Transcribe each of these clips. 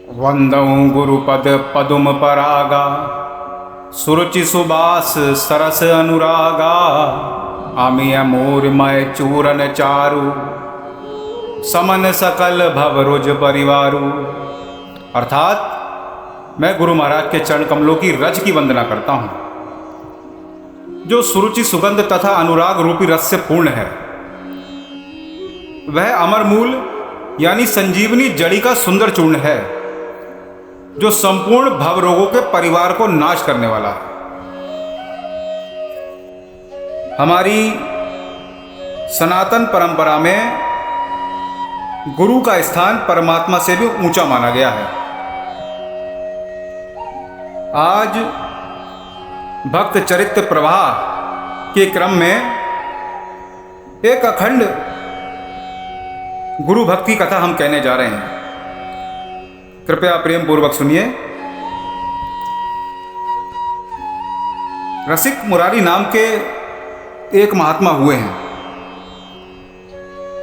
वंदौ गुरुपद पदुम परागा, सुरुचि सुबास सरस अनुरागा। अमिय मोरमय चूरन चारु, समन सकल भवरुज परिवारु। अर्थात मैं गुरु महाराज के चरण कमलों की रज की वंदना करता हूँ, जो सुरुचि सुगंध तथा अनुराग रूपी रस से पूर्ण है। वह अमर मूल यानी संजीवनी जड़ी का सुंदर चूर्ण है, जो संपूर्ण भव रोगों के परिवार को नाश करने वाला है। हमारी सनातन परंपरा में गुरु का स्थान परमात्मा से भी ऊंचा माना गया है। आज भक्त चरित्र प्रवाह के क्रम में एक अखंड गुरु भक्ति कथा हम कहने जा रहे हैं। कृपया प्रेम पूर्वक सुनिए। रसिक मुरारी नाम के एक महात्मा हुए हैं।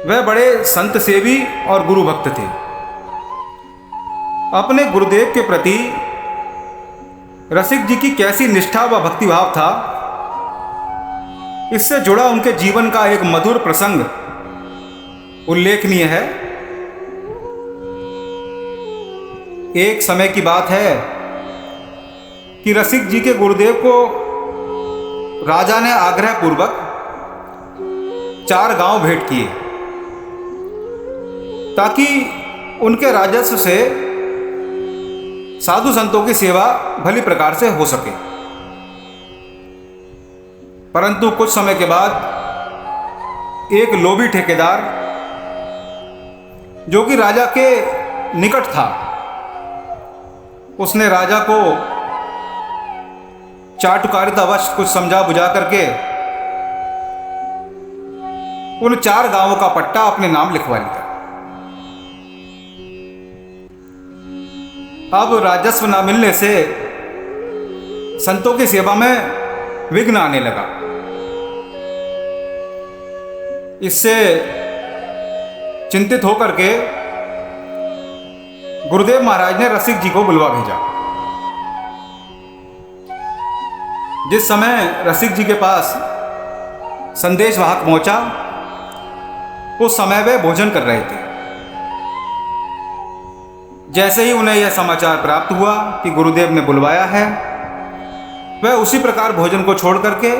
वह बड़े संत सेवी और गुरु भक्त थे। अपने गुरुदेव के प्रति रसिक जी की कैसी निष्ठा व भक्तिभाव था, इससे जुड़ा उनके जीवन का एक मधुर प्रसंग उल्लेखनीय है। एक समय की बात है कि रसिक जी के गुरुदेव को राजा ने आग्रह पूर्वक 4 गांव भेंट किए, ताकि उनके राजस्व से साधु संतों की सेवा भली प्रकार से हो सके। परंतु कुछ समय के बाद एक लोभी ठेकेदार, जो कि राजा के निकट था, उसने राजा को चाटुकारितावश कुछ समझा बुझा करके उन 4 गांवों का पट्टा अपने नाम लिखवा लिया। अब राजस्व न मिलने से संतों की सेवा में विघ्न आने लगा। इससे चिंतित होकर के गुरुदेव महाराज ने रसिक जी को बुलवा भेजा। जिस समय रसिक जी के पास संदेशवाहक पहुंचा, उस समय वे भोजन कर रहे थे। जैसे ही उन्हें यह समाचार प्राप्त हुआ कि गुरुदेव ने बुलवाया है, वह उसी प्रकार भोजन को छोड़ करके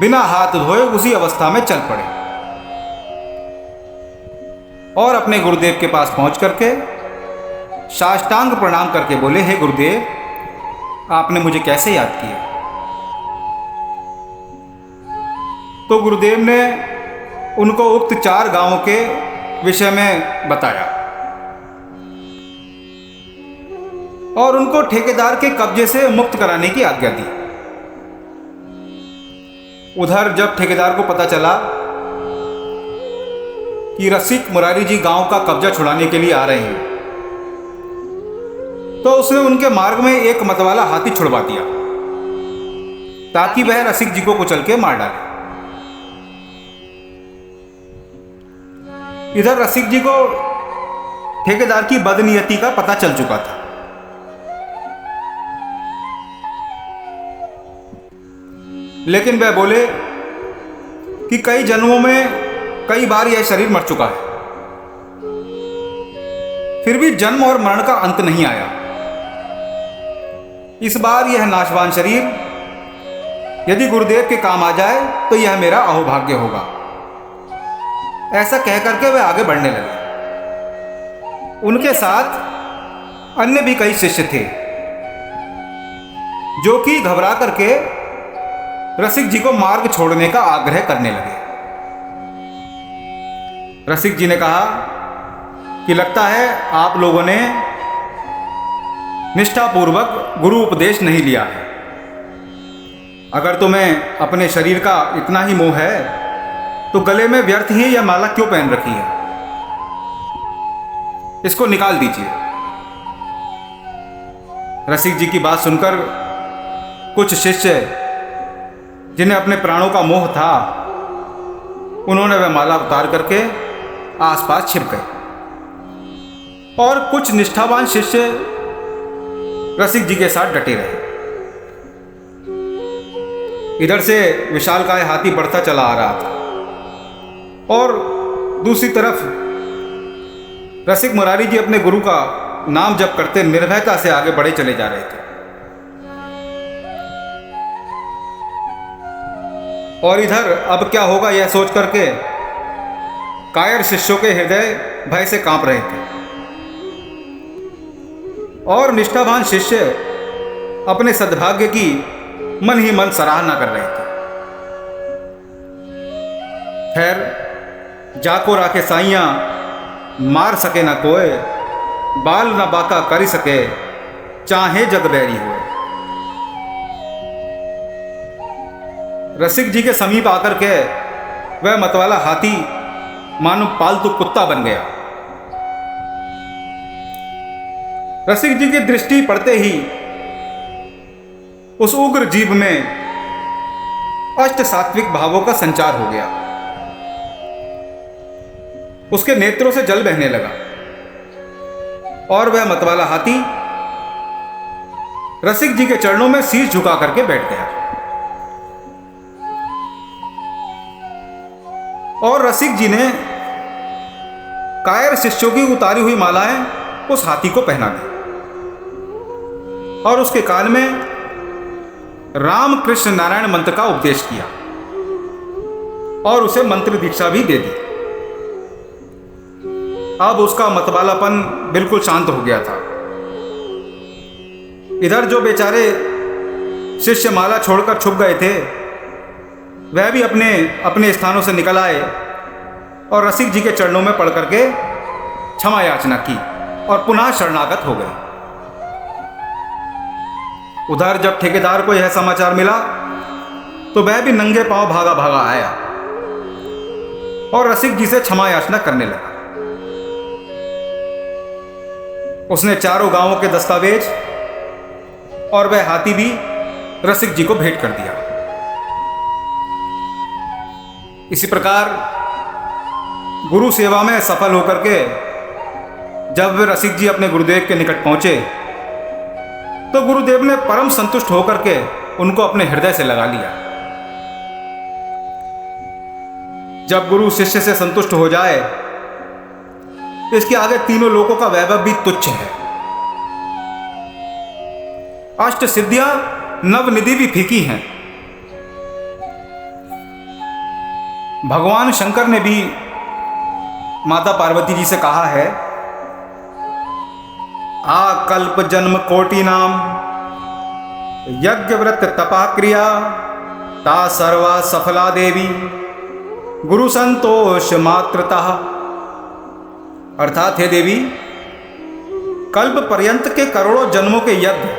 बिना हाथ धोए उसी अवस्था में चल पड़े और अपने गुरुदेव के पास पहुंच करके साष्टांग प्रणाम करके बोले, हे गुरुदेव, आपने मुझे कैसे याद किया? तो गुरुदेव ने उनको उक्त 4 गांवों के विषय में बताया और उनको ठेकेदार के कब्जे से मुक्त कराने की आज्ञा दी। उधर जब ठेकेदार को पता चला कि रसिक मुरारी जी गांव का कब्जा छुड़ाने के लिए आ रहे हैं, तो उसने उनके मार्ग में एक मतवाला हाथी छुड़वा दिया, ताकि वह रसिक जी को कुचल के मार डाले। इधर रसिक जी को ठेकेदार की बदनीयती का पता चल चुका था। लेकिन वह बोले कि कई जन्मों में कई बार यह शरीर मर चुका है, फिर भी जन्म और मरण का अंत नहीं आया। इस बार यह नाशवान शरीर यदि गुरुदेव के काम आ जाए तो यह मेरा अहोभाग्य होगा। ऐसा कह करके वे आगे बढ़ने लगे। उनके साथ अन्य भी कई शिष्य थे, जो कि घबरा करके रसिक जी को मार्ग छोड़ने का आग्रह करने लगे। रसिक जी ने कहा कि लगता है आप लोगों ने निष्ठापूर्वक गुरु उपदेश नहीं लिया है। अगर तुम्हें अपने शरीर का इतना ही मोह है, तो गले में व्यर्थ ही यह माला क्यों पहन रखी है? इसको निकाल दीजिए। रसिक जी की बात सुनकर कुछ शिष्य, जिन्हें अपने प्राणों का मोह था, उन्होंने वह माला उतार करके आसपास छिप गए। और कुछ निष्ठावान शिष्य रसिक जी के साथ डटे रहे। इधर से विशालकाय हाथी बढ़ता चला आ रहा था और दूसरी तरफ रसिक मुरारी जी अपने गुरु का नाम जप करते निर्भयता से आगे बढ़े चले जा रहे थे। और इधर अब क्या होगा यह सोच करके कायर शिष्यों के हृदय भय से कांप रहे थे और निष्ठावान शिष्य अपने सद्भाग्य की मन ही मन सराहना कर रहे थे। खैर जाको राखे साइया मार सके ना कोय, बाल न बाका कर सके चाहे जग बैरी होए। रसिक जी के समीप आकर के वह मतवाला हाथी मानो पालतू कुत्ता बन गया। रसिक जी की दृष्टि पड़ते ही उस उग्र जीव में अष्ट सात्विक भावों का संचार हो गया। उसके नेत्रों से जल बहने लगा और वह मतवाला हाथी रसिक जी के चरणों में शीश झुका करके बैठ गया। और रसिक जी ने कायर शिष्यों की उतारी हुई मालाएं उस हाथी को पहना दी और उसके कान में राम कृष्ण नारायण मंत्र का उपदेश किया और उसे मंत्र दीक्षा भी दे दी। अब उसका मतवालापन बिल्कुल शांत हो गया था। इधर जो बेचारे शिष्य माला छोड़कर छुप गए थे वह भी अपने अपने स्थानों से निकल आए और रसिक जी के चरणों में पड़ करके क्षमा याचना की और पुनः शरणागत हो गए। उधर जब ठेकेदार को यह समाचार मिला तो वह भी नंगे पांव भागा भागा आया और रसिक जी से क्षमा याचना करने लगा। उसने चारों गांवों के दस्तावेज और वह हाथी भी रसिक जी को भेंट कर दिया। इसी प्रकार गुरु सेवा में सफल होकर के जब वे रसिक जी अपने गुरुदेव के निकट पहुंचे तो गुरुदेव ने परम संतुष्ट होकर के उनको अपने हृदय से लगा लिया। जब गुरु शिष्य से संतुष्ट हो जाए इसके आगे तीनों लोकों का वैभव भी तुच्छ है। अष्ट सिद्धियां नवनिधि भी फीकी हैं। भगवान शंकर ने भी माता पार्वती जी से कहा है, आकल्प जन्म कोटि नाम यज्ञ व्रत तपा क्रिया ता सर्वा सफला देवी गुरु संतोष मात्रता। अर्थात हे देवी, कल्प पर्यंत के करोड़ों जन्मों के यज्ञ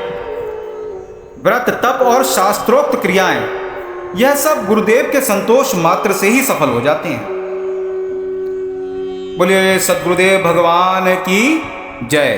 व्रत तप और शास्त्रोक्त क्रियाएं यह सब गुरुदेव के संतोष मात्र से ही सफल हो जाते हैं। बोलिए सद्गुरुदेव भगवान की जय।